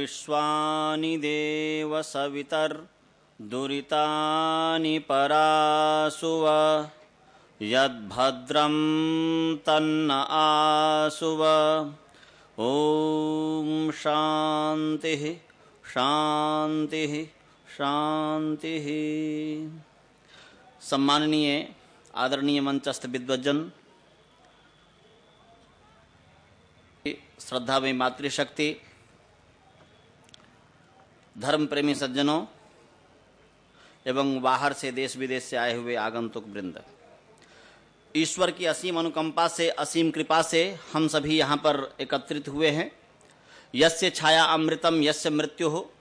विश्वानि देव सवितर्दुरितानि परासुव यद्भद्रं तन्न आसुव। ओम शांति शांति शांति। सम्माननीय आदरणीय मंचस्थ विद्वज्जन, श्रद्धामयी मातृशक्ति, धर्म प्रेमी सज्जनों एवं बाहर से देश विदेश से आए हुए आगंतुक वृंद, ईश्वर की असीम अनुकंपा से, असीम कृपा से हम सभी यहाँ पर एकत्रित हुए हैं। यस्य छाया अमृतम यस्य मृत्यु हो,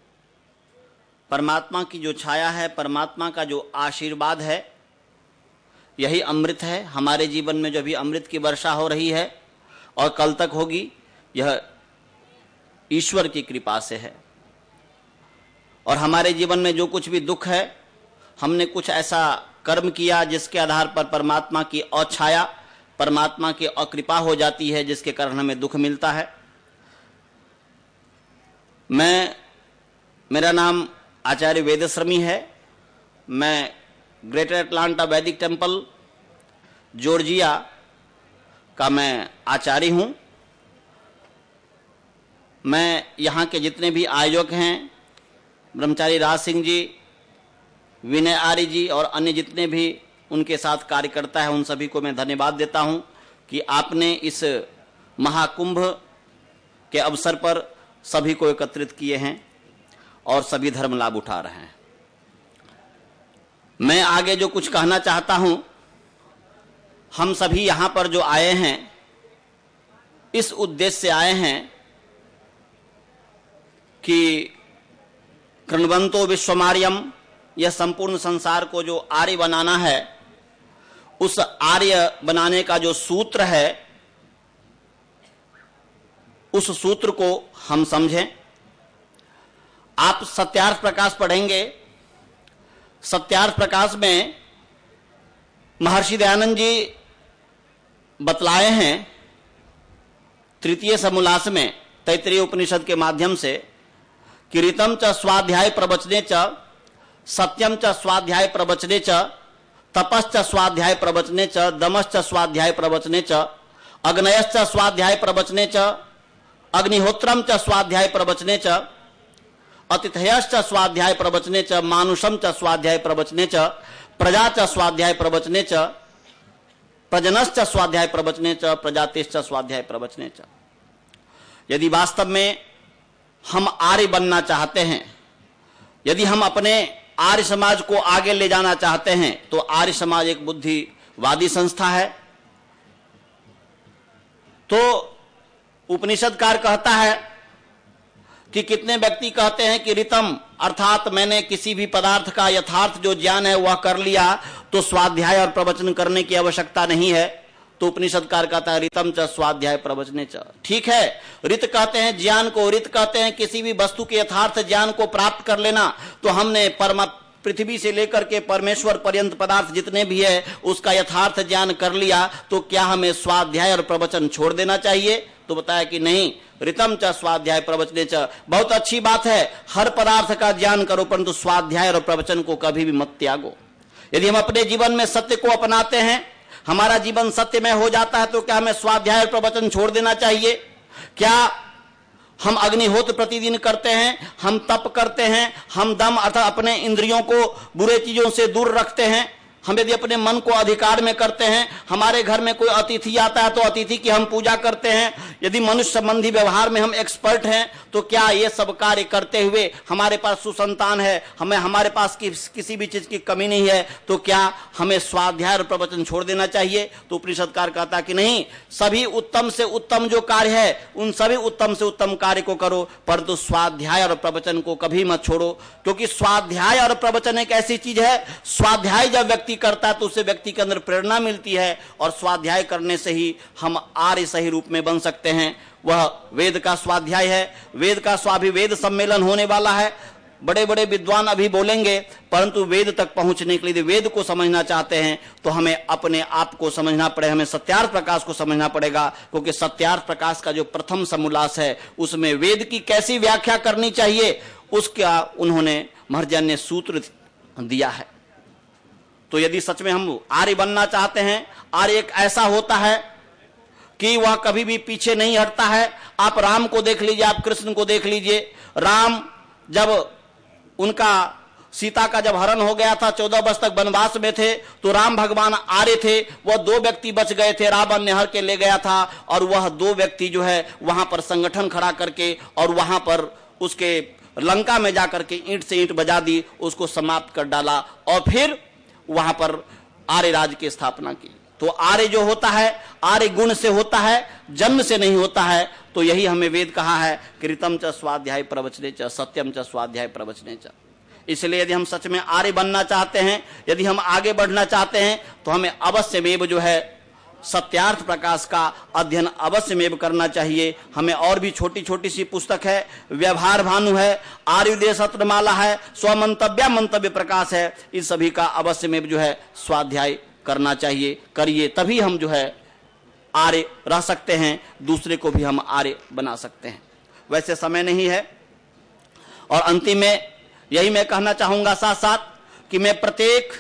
परमात्मा की जो छाया है, परमात्मा का जो आशीर्वाद है, यही अमृत है। हमारे जीवन में जो भी अमृत की वर्षा हो रही है और कल तक होगी, यह ईश्वर की कृपा से है। और हमारे जीवन में जो कुछ भी दुख है, हमने कुछ ऐसा कर्म किया जिसके आधार पर परमात्मा की अछाया, परमात्मा की अकृपा हो जाती है, जिसके कारण हमें दुख मिलता है। मेरा नाम आचार्य वेदश्रमी है। मैं ग्रेटर अटलांटा वैदिक टेम्पल जॉर्जिया का मैं आचार्य हूं। मैं यहाँ के जितने भी आयोजक हैं, ब्रह्मचारी राज सिंह जी, विनय आर्य जी और अन्य जितने भी उनके साथ कार्यकर्ता हैं, उन सभी को मैं धन्यवाद देता हूं कि आपने इस महाकुंभ के अवसर पर सभी को एकत्रित किए हैं और सभी धर्म लाभ उठा रहे हैं। मैं आगे जो कुछ कहना चाहता हूं, हम सभी यहां पर जो आए हैं, इस उद्देश्य से आए हैं कि कृण्वन्तो विश्वमार्यम, यह संपूर्ण संसार को जो आर्य बनाना है, उस आर्य बनाने का जो सूत्र है, उस सूत्र को हम समझें। आप सत्यार्थ प्रकाश पढ़ेंगे। सत्यार्थ प्रकाश में महर्षि दयानंद जी बतलाए हैं तृतीय समोल्लास में, तैत्तिरीय उपनिषद के माध्यम से, कि ऋतं च स्वाध्याय प्रवचने च सत्यम च स्वाध्याय प्रवचने च तपश्च स्वाध्याय प्रवचने च दमश्च स्वाध्याय प्रवचने च अग्नयश्च स्वाध्याय प्रवचने च अग्निहोत्रम च स्वाध्याय प्रवचने च अतिथयश्च स्वाध्याय प्रवचने च मानुषम च स्वाध्याय प्रवचने च प्रजा च स्वाध्याय प्रवचने च प्रजनश्च स्वाध्याय प्रवचने च प्रजातिश्च स्वाध्याय प्रवचने च। यदि वास्तव में हम आर्य बनना चाहते हैं, यदि हम अपने आर्य समाज को आगे ले जाना चाहते हैं, तो आर्य समाज एक बुद्धिवादी संस्था है। तो उपनिषदकार कहता है कि कितने व्यक्ति कहते हैं कि ऋतम, अर्थात मैंने किसी भी पदार्थ का यथार्थ जो ज्ञान है वह कर लिया, तो स्वाध्याय और प्रवचन करने की आवश्यकता नहीं है। तो उपनिषदकार कहता है ऋतम च स्वाध्याय प्रवचने च। ठीक है, ऋत कहते हैं ज्ञान को, ऋत कहते हैं किसी भी वस्तु के यथार्थ ज्ञान को प्राप्त कर लेना। तो हमने पृथ्वी से लेकर के परमेश्वर पर्यंत पदार्थ जितने भी है उसका यथार्थ ज्ञान कर लिया, तो क्या हमें स्वाध्याय और प्रवचन छोड़ देना चाहिए? तो बताया कि नहीं, ऋतम च स्वाध्याय प्रवचने च। बहुत अच्छी बात है, हर पदार्थ का ज्ञान करो, परंतु स्वाध्याय और प्रवचन को कभी भी मत त्यागो। यदि हम अपने जीवन में सत्य को अपनाते हैं, हमारा जीवन सत्यमय हो जाता है, तो क्या हमें स्वाध्याय और प्रवचन छोड़ देना चाहिए? क्या हम अग्निहोत्र प्रतिदिन करते हैं, हम तप करते हैं, हम दम अर्थात अपने इंद्रियों को बुरे चीजों से दूर रखते हैं, हम यदि अपने मन को अधिकार में करते हैं, हमारे घर में कोई अतिथि आता है तो अतिथि की हम पूजा करते हैं, यदि मनुष्य संबंधी व्यवहार में हम एक्सपर्ट हैं, तो क्या ये सब कार्य करते हुए हमारे पास सुसंतान है, हमारे पास किसी भी चीज की कमी नहीं है, तो क्या हमें स्वाध्याय और प्रवचन छोड़ देना चाहिए? तो उपनिषदकार कहता कि नहीं, सभी उत्तम से उत्तम जो कार्य है उन सभी उत्तम से उत्तम कार्य को करो, परंतु स्वाध्याय और प्रवचन को कभी मत छोड़ो। क्योंकि स्वाध्याय और प्रवचन एक ऐसी चीज है, स्वाध्याय जब व्यक्ति करता है तो उससे व्यक्ति के अंदर प्रेरणा मिलती है, और स्वाध्याय करने से ही हम आर्य सही रूप में बन सकते हैं। वह वेद का स्वाध्याय है। वेद का स्वाभिवेद सम्मेलन होने वाला है। बड़े बड़े विद्वान अभी बोलेंगे, परंतु वेद तक पहुंचने के लिए वेद को समझना चाहते हैं तो हमें अपने आप को समझना पड़ेगा, हमें सत्यार्थ प्रकाश को समझना पड़ेगा, क्योंकि सत्यार्थ प्रकाश का जो प्रथम समोल्लास है उसमें वेद की कैसी व्याख्या करनी चाहिए उसका उन्होंने महर्जन्य सूत्र दिया है। तो यदि सच में हम आर्य बनना चाहते हैं, आर्य एक ऐसा होता है कि वह कभी भी पीछे नहीं हटता है। आप राम को देख लीजिए, आप कृष्ण को देख लीजिए। राम जब उनका सीता का जब हरण हो गया था, 14 वर्ष तक वनवास में थे, तो राम भगवान आर्य थे। वह 2 व्यक्ति बच गए थे, रावण ने हर के ले गया था, और वह 2 व्यक्ति जो है वहां पर संगठन खड़ा करके और वहां पर उसके लंका में जाकर के ईंट से ईंट बजा दी, उसको समाप्त कर डाला और फिर वहां पर आर्य राज की स्थापना की। तो आर्य जो होता है, आर्य गुण से होता है, जन्म से नहीं होता है। तो यही हमें वेद कहा है, कृतम च स्वाध्याय प्रवचने च सत्यम च स्वाध्याय प्रवचने च। इसलिए यदि हम सच में आर्य बनना चाहते हैं, यदि हम आगे बढ़ना चाहते हैं, तो हमें अवश्यमेव जो है सत्यार्थ प्रकाश का अध्ययन अवश्यमेव करना चाहिए। हमें और भी छोटी छोटी सी पुस्तक है, व्यवहार भानु है, आर्योदय सत्रमाला है, स्वमंतव्य मंतव्य प्रकाश है, इन सभी का अवश्यमेव जो है स्वाध्याय करना चाहिए। करिए, तभी हम जो है आर्य रह सकते हैं, दूसरे को भी हम आर्य बना सकते हैं। वैसे समय नहीं है, और अंतिम में यही मैं कहना चाहूंगा साथ साथ कि मैं प्रत्येक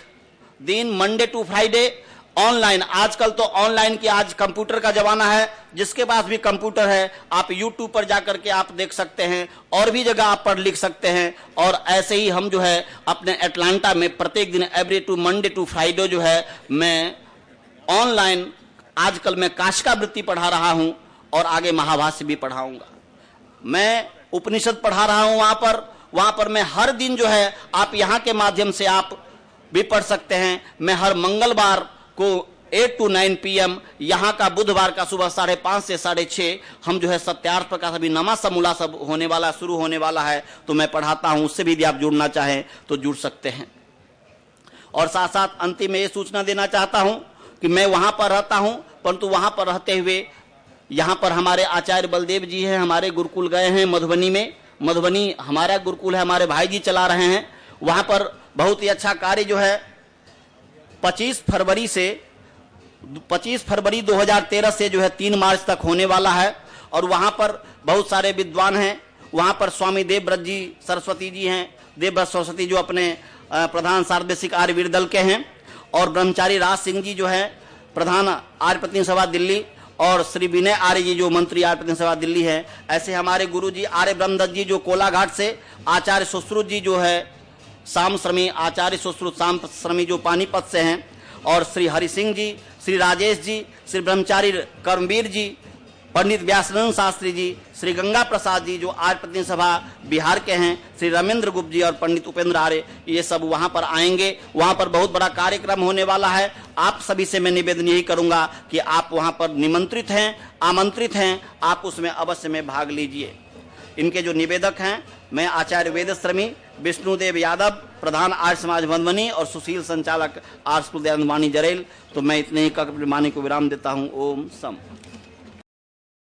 दिन मंडे टू फ्राइडे ऑनलाइन, आजकल तो ऑनलाइन की, आज कंप्यूटर का जमाना है, जिसके पास भी कंप्यूटर है आप यूट्यूब पर जाकर के आप देख सकते हैं, और भी जगह आप पढ़ लिख सकते हैं। और ऐसे ही हम जो है अपने एटलांटा में प्रत्येक दिन every to Monday to Friday जो है मैं ऑनलाइन, आजकल मैं काशिकावृत्ति पढ़ा रहा हूं और आगे महाभाष्य भी पढ़ाऊंगा। मैं उपनिषद पढ़ा रहा हूं वहां पर मैं हर दिन जो है आप यहां के माध्यम से आप भी पढ़ सकते हैं। मैं हर मंगलवार को 8 to 9 PM, यहाँ का बुधवार का सुबह 5:30 से 6:30 हम जो है सत्यार्थ प्रकाश, अभी नमा समूला सब होने वाला, शुरू होने वाला है, तो मैं पढ़ाता हूँ। उससे भी यदि आप जुड़ना चाहें तो जुड़ सकते हैं। और साथ साथ अंतिम में ये सूचना देना चाहता हूँ कि मैं वहां पर रहता हूं, परंतु वहां पर रहते हुए यहाँ पर हमारे आचार्य बलदेव जी हैं, हमारे गुरुकुल गए हैं मधुबनी में। मधुबनी हमारा गुरुकुल है, हमारे भाई जी चला रहे हैं। वहां पर बहुत ही अच्छा कार्य जो है 25 फरवरी 2013 से जो है 3 मार्च तक होने वाला है। और वहां पर बहुत सारे विद्वान हैं। वहां पर स्वामी देवव्रत जी सरस्वती जी हैं, देवव्रत सरस्वती जो अपने प्रधान सार्वदेशिक आर्यवीर दल के हैं, और ब्रह्मचारी राज सिंह जी जो है प्रधान आर्य प्रतिनिधि सभा दिल्ली, और श्री विनय आर्य जी जो मंत्री आर्य प्रतिनिधि सभा दिल्ली है। ऐसे हमारे गुरु जी आर्य ब्रह्मदत्त जी जो कोलाघाट से, आचार्य सुश्रुत जी जो है शाम श्रमी, आचार्य सुश्रुत शाम श्रमी जो पानीपत से हैं, और श्री हरि सिंह जी, श्री राजेश जी, श्री ब्रह्मचारी कर्मवीर जी, पंडित व्यासनंद शास्त्री जी, श्री गंगा प्रसाद जी जो आर्य प्रतिनिधि सभा बिहार के हैं, श्री रमेंद्र गुप्त जी और पंडित उपेंद्र आर्य, ये सब वहां पर आएंगे। वहां पर बहुत बड़ा कार्यक्रम होने वाला है। आप सभी से मैं निवेदन यही करूंगा कि आप वहां पर निमंत्रित हैं, आमंत्रित हैं, आप उसमें अवश्य में भाग लीजिए। इनके जो निवेदक हैं, मैं आचार्य वेदश्रमी विष्णुदेव यादव, प्रधान आर्य समाज मधुबनी, और सुशील संचालक आर्य स्कूल दयानंद वाणी जरेल। तो मैं इतने ही वाणी को विराम देता हूँ। ओम सम।